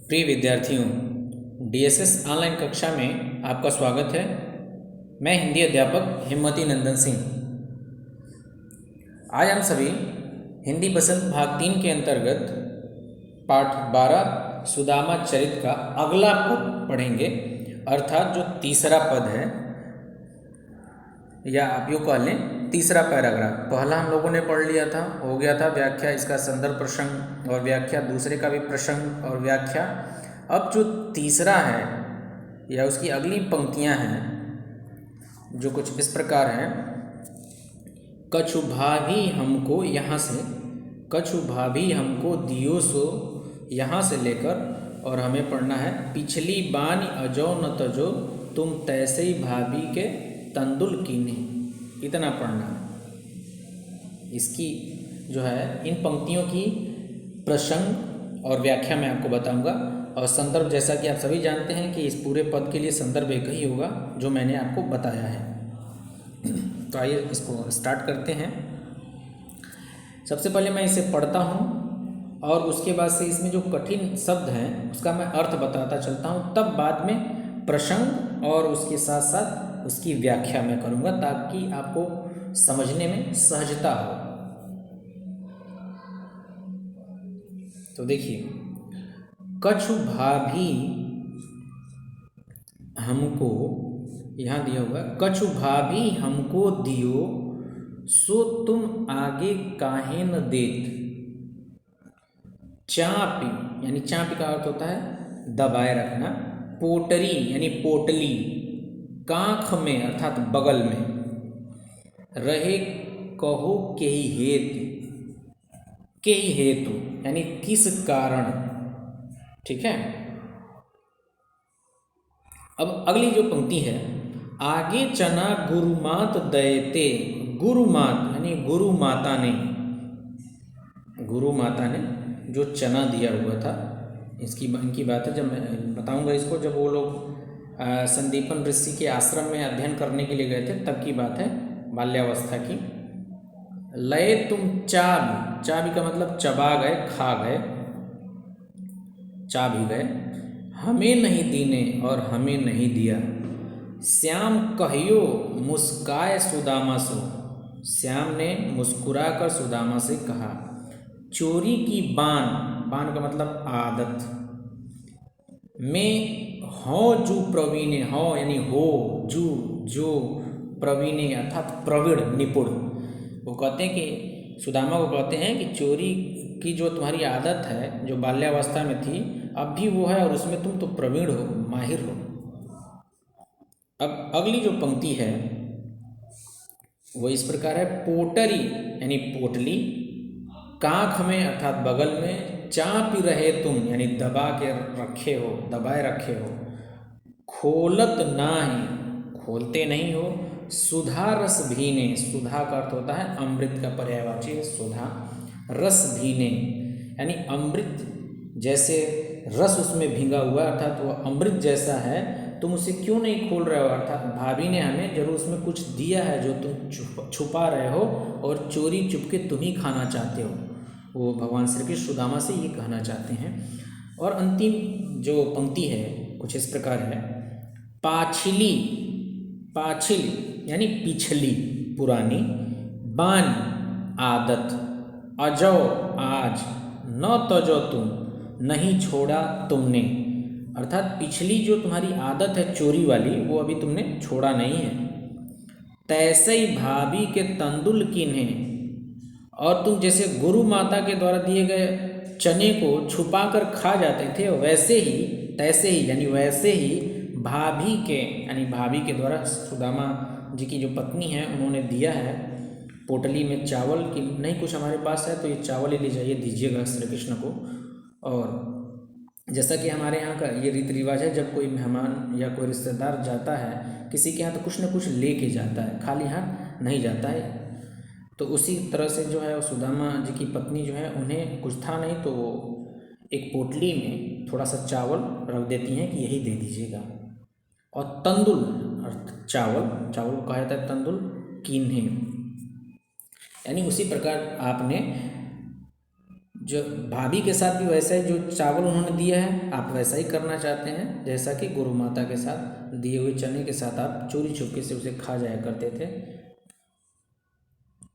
प्रिय विद्यार्थियों, DSS online कक्षा में आपका स्वागत है। मैं हिंदी अध्यापक हिम्मती नंदन सिंह। आज हम सभी हिंदी बसंत भाग 3 के अंतर्गत पाठ 12 सुदामा चरित का अगला पद पढ़ेंगे, अर्थात जो तीसरा पद है, या आप यूँ कह लें तीसरा पैराग्राफ। पहला हम लोगों ने पढ़ लिया था, हो गया था व्याख्या, इसका संदर्भ प्रसंग और व्याख्या, दूसरे का भी प्रसंग और व्याख्या। अब जो तीसरा है या उसकी अगली पंक्तियां हैं जो कुछ इस प्रकार हैं। कछु भाभी हमको, यहाँ से कछु भाभी हमको दियो सो, यहाँ से लेकर और हमें पढ़ना है पिछली बानी अजो न तजो तुम तैसे ही भाभी के तंदुल कीने, इतना पढ़ना है। इसकी जो है इन पंक्तियों की प्रसंग और व्याख्या मैं आपको बताऊंगा, और संदर्भ जैसा कि आप सभी जानते हैं कि इस पूरे पद के लिए संदर्भ एक ही होगा जो मैंने आपको बताया है। तो आइए इसको स्टार्ट करते हैं। सबसे पहले मैं इसे पढ़ता हूँ और उसके बाद से इसमें जो कठिन शब्द हैं उसका मैं अर्थ बताता चलता हूँ, तब बाद में प्रसंग और उसके साथ साथ उसकी व्याख्या मैं करूँगा ताकि आपको समझने में सहजता हो। तो देखिए, कछु भाभी हमको, यहाँ दिया हुआ कछु भाभी हमको दियो सो तुम आगे काहे न देत। चापी यानी चापी का अर्थ होता है दबाए रखना। पोटरी यानी पोटली। कांख में अर्थात बगल में। रहे कहो के ही हेतु, के ही हेतु यानी किस कारण। ठीक है। अब अगली जो पंक्ति है, आगे चना गुरुमात दयते। गुरुमात यानी गुरु माता ने, गुरु माता ने जो चना दिया हुआ था, इनकी बात है। जब मैं बताऊंगा इसको, जब वो लोग संदीपन ऋषि के आश्रम में अध्ययन करने के लिए गए थे तब की बात है, बाल्यावस्था की। लय तुम चाबी, चाबी का मतलब चबा गए, खा गए, चा भी गए। हमें नहीं दीने और हमें नहीं दिया। श्याम कहियो मुस्काए सुदामा सो, श्याम ने मुस्कुरा कर सुदामा से कहा। चोरी की बान, बान का मतलब आदत में हो जू प्रवीणे, हो यानी हो, जू जो प्रवीणे अर्थात प्रवीण, निपुण। वो कहते हैं कि सुदामा को कहते हैं कि चोरी की जो तुम्हारी आदत है, जो बाल्यावस्था में थी, अब भी वो है और उसमें तुम तो प्रवीण हो, माहिर हो। अब अगली जो पंक्ति है वो इस प्रकार है, पोटरी यानी पोटली। कांख में अर्थात बगल में। चापी रहे तुम यानी दबा के रखे हो, दबाए रखे हो। खोलत नाही, खोलते नहीं हो। सुधा रस भीने, सुधा का अर्थ होता है अमृत का पर्यायवाची सुधा। रस भीने यानी अमृत जैसे रस उसमें भींगा हुआ, अर्थात वो अमृत जैसा है, तुम उसे क्यों नहीं खोल रहे हो। अर्थात भाभी ने हमें जरूर उसमें कुछ दिया है जो तुम छुपा रहे हो और चोरी चुपके तुम ही खाना चाहते हो। वो भगवान श्री कृष्ण सुदामा से ये कहना चाहते हैं। और अंतिम जो पंक्ति है कुछ इस प्रकार है, पाछिली, पाछिल यानी पिछली, पुरानी। बानी आदत। अजो आज। न तजो तुम, नहीं छोड़ा तुमने, अर्थात पिछली जो तुम्हारी आदत है चोरी वाली, वो अभी तुमने छोड़ा नहीं है। तैसे ही भाभी के तंदुल किन्हे, और तुम जैसे गुरु माता के द्वारा दिए गए चने को छुपा कर खा जाते थे, वैसे ही, तैसे ही यानी वैसे ही भाभी के यानी भाभी के द्वारा सुदामा जी की जो पत्नी है उन्होंने दिया है पोटली में चावल की, नहीं कुछ हमारे पास है तो ये चावल ही ले जाइए, दीजिएगा श्री कृष्ण को। और जैसा कि हमारे यहाँ का ये रीति रिवाज है, जब कोई मेहमान या कोई रिश्तेदार जाता है किसी के यहाँ तो कुछ न कुछ ले के जाता है, खाली हाथ नहीं जाता है। तो उसी तरह से जो है सुदामा जी की पत्नी जो है, उन्हें कुछ था नहीं तो वो एक पोटली में थोड़ा सा चावल रख देती हैं कि यही दे दीजिएगा। और तंदुल अर्थ चावल, चावल को कहा जाता है तंदुल, कीन्हे यानी उसी प्रकार आपने जो भाभी के साथ भी वैसा ही, जो चावल उन्होंने दिया है आप वैसा ही करना चाहते हैं जैसा कि गुरु माता के साथ दिए हुए चने के साथ आप चोरी छुपके से उसे खा जाया करते थे।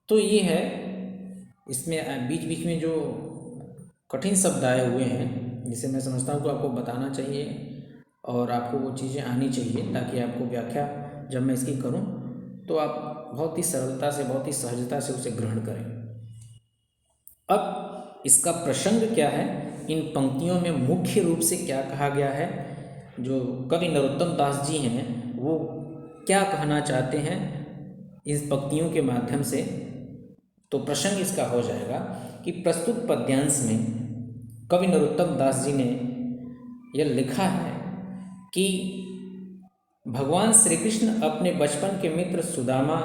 तो ये है, इसमें बीच बीच में जो कठिन शब्द आए हुए हैं जिसे मैं समझता हूँ कि आपको बताना चाहिए और आपको वो चीज़ें आनी चाहिए, ताकि आपको व्याख्या जब मैं इसकी करूँ तो आप बहुत ही सरलता से, बहुत ही सहजता से उसे ग्रहण करें। अब इसका प्रसंग क्या है, इन पंक्तियों में मुख्य रूप से क्या कहा गया है, जो कवि नरोत्तम दास जी हैं वो क्या कहना चाहते हैं इस पंक्तियों के माध्यम से। तो प्रसंग इसका हो जाएगा कि प्रस्तुत पद्यांश में कवि नरोत्तम दास जी ने यह लिखा है कि भगवान श्री कृष्ण अपने बचपन के मित्र सुदामा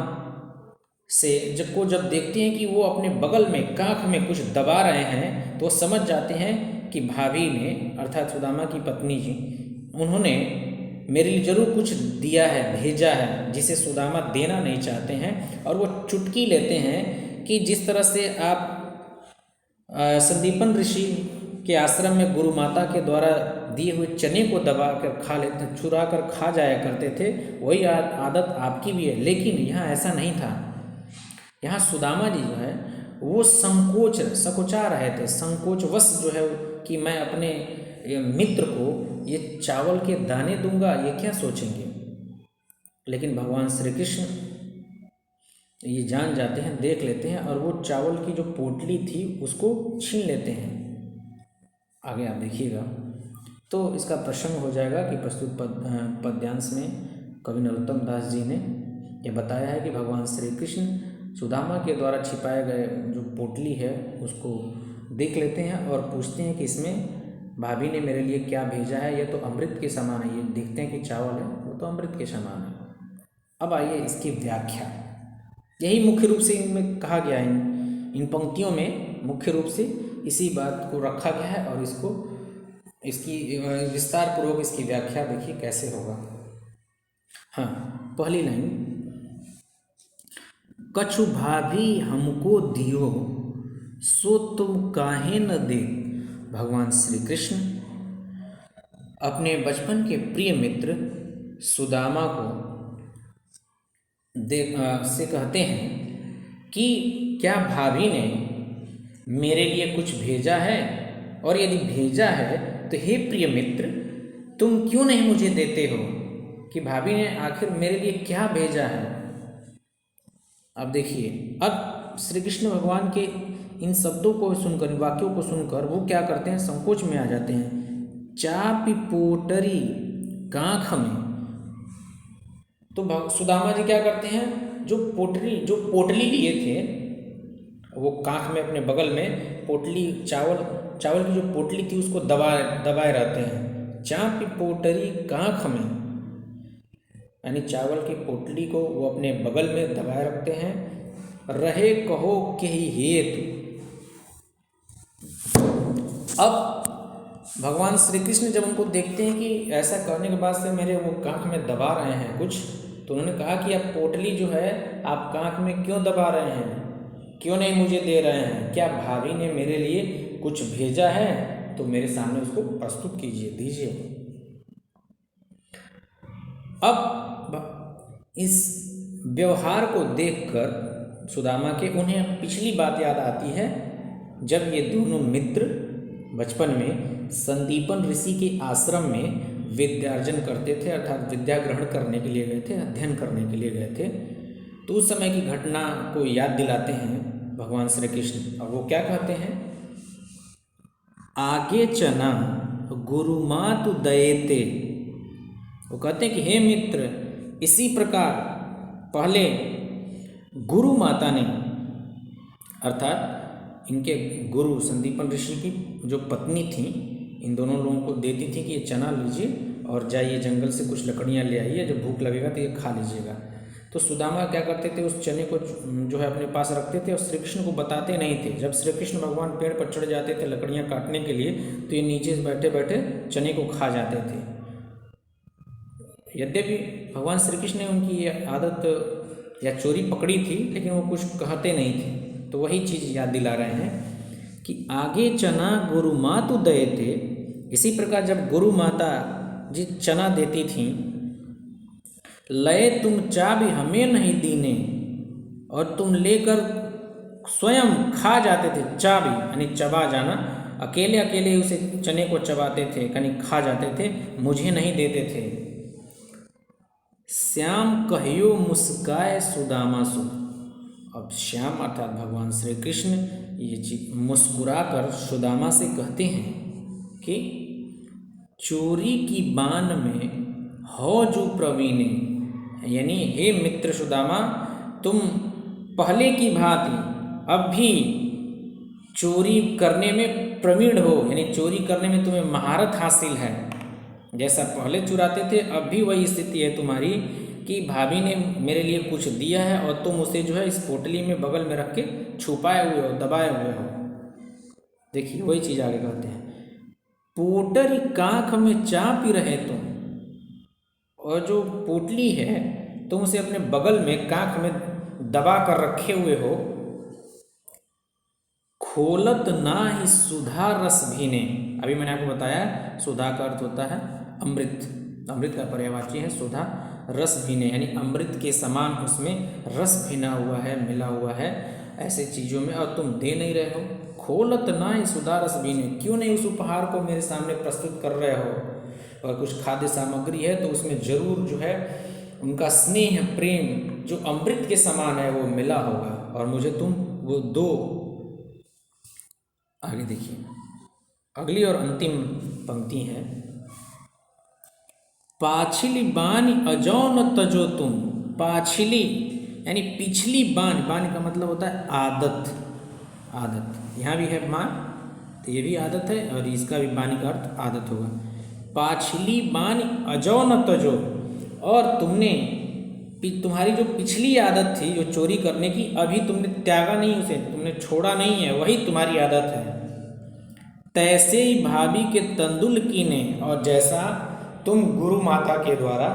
से जब देखते हैं कि वो अपने बगल में काख में कुछ दबा रहे हैं, तो समझ जाते हैं कि भाभी ने, अर्थात सुदामा की पत्नी जी, उन्होंने मेरे लिए जरूर कुछ दिया है, भेजा है, जिसे सुदामा देना नहीं चाहते हैं। और वो चुटकी लेते हैं कि जिस तरह से आप संदीपन ऋषि के आश्रम में गुरु माता के द्वारा दिए हुए चने को दबा कर खा लेते, चुरा कर खा जाया करते थे, वही आदत आपकी भी है। लेकिन यहाँ ऐसा नहीं था। यहाँ सुदामा जी जो है वो संकोचा रहे थे, संकोचवश जो है कि मैं अपने मित्र को ये चावल के दाने दूंगा, ये क्या सोचेंगे। लेकिन भगवान श्री कृष्ण ये जान जाते हैं, देख लेते हैं और वो चावल की जो पोटली थी उसको छीन लेते हैं। आगे आप देखिएगा तो इसका प्रसंग हो जाएगा कि प्रस्तुत पद्यांश में कवि नरोत्तम दास जी ने यह बताया है कि भगवान श्री कृष्ण सुदामा के द्वारा छिपाए गए जो पोटली है उसको देख लेते हैं और पूछते हैं कि इसमें भाभी ने मेरे लिए क्या भेजा है, यह तो अमृत के समान है। ये देखते हैं कि चावल है वो तो अमृत के समान है। अब आइए इसकी व्याख्या, यही मुख्य रूप से इनमें कहा गया है, इन पंक्तियों में मुख्य रूप से इसी बात को रखा गया है और इसकी विस्तार पूर्वक इसकी व्याख्या देखिए कैसे होगा। हाँ, पहली लाइन, कछु भाभी हमको दियो सो तुम काहे न दे। भगवान श्री कृष्ण अपने बचपन के प्रिय मित्र सुदामा को से कहते हैं कि क्या भाभी ने मेरे लिए कुछ भेजा है, और यदि भेजा है तो हे प्रिय मित्र तुम क्यों नहीं मुझे देते हो, कि भाभी ने आखिर मेरे लिए क्या भेजा है। अब देखिए, अब श्री कृष्ण भगवान के इन शब्दों को सुनकर, इन वाक्यों को सुनकर वो क्या करते हैं, संकोच में आ जाते हैं। चापी पोटरी कांख में, तो सुदामा जी क्या करते हैं, जो पोटली लिए थे वो कांख में अपने बगल में पोटली, चावल की जो पोटली थी उसको दबाए रहते हैं। चापी पोटरी कांख में, यानी चावल की पोटली को वो अपने बगल में दबाए रखते हैं। रहे कहो के ही हेतु। अब भगवान श्री कृष्ण जब उनको देखते हैं कि ऐसा करने के बाद से मेरे वो कांख में दबा रहे हैं कुछ, तो उन्होंने कहा कि अब पोटली जो है आप कांख में क्यों दबा रहे हैं, क्यों नहीं मुझे दे रहे हैं, क्या भाभी ने मेरे लिए कुछ भेजा है, तो मेरे सामने उसको प्रस्तुत कीजिए, दीजिए। अब इस व्यवहार को देखकर सुदामा के उन्हें पिछली बात याद आती है, जब ये दोनों मित्र बचपन में संदीपन ऋषि के आश्रम में विद्यार्जन करते थे, अर्थात विद्या ग्रहण करने के लिए गए थे, अध्ययन करने के लिए गए थे। तो उस समय की घटना को याद दिलाते हैं भगवान श्री कृष्ण, और वो क्या कहते हैं, आगे चना गुरुमातु दयेते। वो कहते हैं कि हे मित्र, इसी प्रकार पहले गुरु माता ने, अर्थात इनके गुरु संदीपन ऋषि की जो पत्नी थी, इन दोनों लोगों को देती थी कि ये चना लीजिए और जाइए जंगल से कुछ लकड़ियाँ ले आइए, जब भूख लगेगा तो ये खा लीजिएगा। तो सुदामा क्या करते थे, उस चने को जो है अपने पास रखते थे और श्री कृष्ण को बताते नहीं थे। जब श्री कृष्ण भगवान पेड़ पर चढ़ जाते थे लकड़ियाँ काटने के लिए, तो ये नीचे बैठे बैठे चने को खा जाते थे। यद्यपि भगवान श्री कृष्ण ने उनकी ये आदत या चोरी पकड़ी थी, लेकिन वो कुछ कहते नहीं थे। तो वही चीज़ याद दिला रहे हैं कि आगे चना गुरु मातु दयते, इसी प्रकार जब गुरु माता जी चना देती थीं, लय तुम चाबी हमें नहीं दीने, और तुम लेकर स्वयं खा जाते थे। चाबी यानी चबा जाना, अकेले अकेले उसे चने को चबाते थे, यानी खा जाते थे, मुझे नहीं देते थे। श्याम कहियो मुस्काए सुदामा सु, अब श्याम अर्थात भगवान श्री कृष्ण ये मुस्कुरा कर सुदामा से कहते हैं कि चोरी की बान में हो जो प्रवीणे, यानी हे मित्र सुदामा, तुम पहले की भांति अब भी चोरी करने में प्रवीण हो, यानी चोरी करने में तुम्हें महारत हासिल है। जैसा पहले चुराते थे अब भी वही स्थिति है तुम्हारी कि भाभी ने मेरे लिए कुछ दिया है और तुम उसे जो है इस पोटली में बगल में रख के छुपाए हुए हो, दबाए हुए हो। देखिए वही चीज़ आगे कहते हैं, पोटरी काख में चापी रहे तुम, और जो पोटली है तुम उसे अपने बगल में काख में दबा कर रखे हुए हो। खोलत ना ही सुधा रस भीने, अभी मैंने आपको बताया सुधा का अर्थ होता है अमृत, अमृत का पर्यायवाची है सुधा। रस भीने यानी अमृत के समान उसमें रस भीना हुआ है, मिला हुआ है ऐसे चीज़ों में, और तुम दे नहीं रहे हो। खोलत ना ही सुधा रस भीने, क्यों नहीं उस उपहार को मेरे सामने प्रस्तुत कर रहे हो। और कुछ खाद्य सामग्री है तो उसमें जरूर जो है उनका स्नेह प्रेम जो अमृत के समान है वो मिला होगा, और मुझे तुम वो दो। आगे देखिए अगली और अंतिम पंक्ति है, पाछिली बानी अजौन तजो तुम, पाछिली यानी पिछली बानी, बानी का मतलब होता है आदत, आदत यहाँ भी है मान तो ये भी आदत है, और इसका भी बानी का अर्थ आदत होगा। पाछिली बानी अजौन तजो, और तुमने तुम्हारी जो पिछली आदत थी जो चोरी करने की, अभी तुमने त्यागा नहीं उसे, तुमने छोड़ा नहीं है, वही तुम्हारी आदत है। तैसे ही भाभी के तंदुल कीने, और जैसा तुम गुरु माता के द्वारा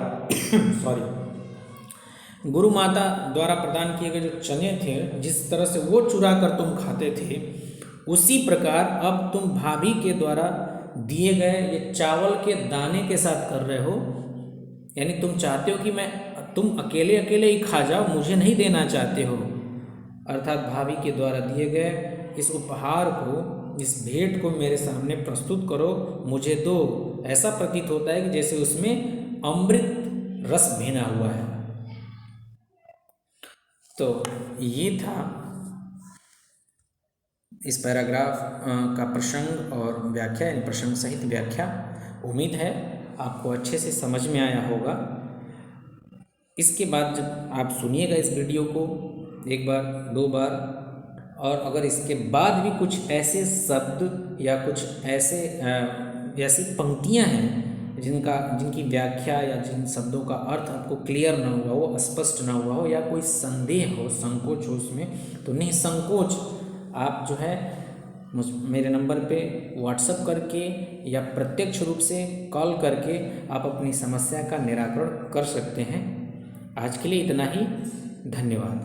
गुरु माता द्वारा प्रदान किए गए जो चने थे, जिस तरह से वो चुरा कर तुम खाते थे, उसी प्रकार अब तुम भाभी के द्वारा दिए गए ये चावल के दाने के साथ कर रहे हो। यानी तुम चाहते हो कि तुम अकेले अकेले ही खा जाओ, मुझे नहीं देना चाहते हो। अर्थात भाभी के द्वारा दिए गए इस उपहार को, इस भेंट को मेरे सामने प्रस्तुत करो, मुझे दो। ऐसा प्रतीत होता है कि जैसे उसमें अमृत रस भीना हुआ है। तो ये था इस पैराग्राफ का प्रसंग और व्याख्या, यानी प्रसंग सहित व्याख्या। उम्मीद है आपको अच्छे से समझ में आया होगा। इसके बाद जब आप सुनिएगा इस वीडियो को एक बार, दो बार, और अगर इसके बाद भी कुछ ऐसे शब्द या कुछ ऐसी पंक्तियां हैं जिनकी व्याख्या या जिन शब्दों का अर्थ आपको क्लियर ना हुआ हो, स्पष्ट ना हुआ हो, या कोई संदेह हो, संकोच हो उसमें, तो निसंकोच आप जो है मेरे नंबर पे व्हाट्सएप करके या प्रत्यक्ष रूप से कॉल करके आप अपनी समस्या का निराकरण कर सकते हैं। आज के लिए इतना ही, धन्यवाद।